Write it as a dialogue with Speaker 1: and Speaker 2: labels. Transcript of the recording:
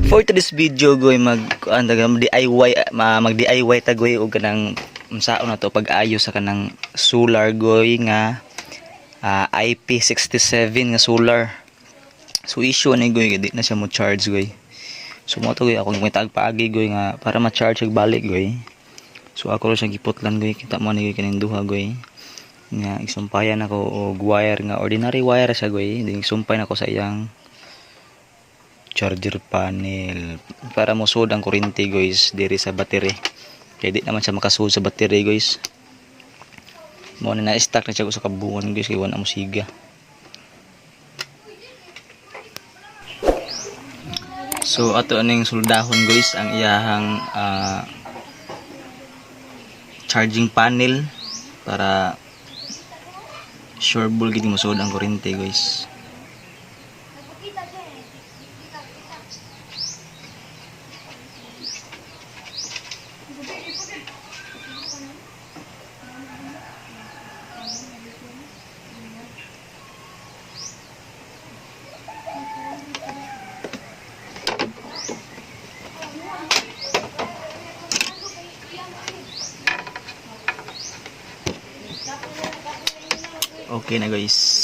Speaker 1: For today's video goy DIY mag DIY ta goy og kanang unsaon na to pag-ayo sa kanang solar goy nga IP67 nga solar. So issue ni goy di na siya mo charge goy. So mo to goy ako may tagpaagi goy nga para ma-charge ag balik goy. So ako ro siya giputlan goy, kita mo ni goy kaning duha goy. Nga isumpayan ako og wire nga ordinary wire siya goy, ding sumpay nako sa iyang charger panel para mosud ang kuryente guys diri sa battery. Kaya di naman siya makasud sa battery guys. Mo na na-stack na siya sa kabuon guys kay wala mo siga. So ato aning soldahon guys ang iyahang charging panel para sure ball gid mosud ang kuryente guys. Okay na guys.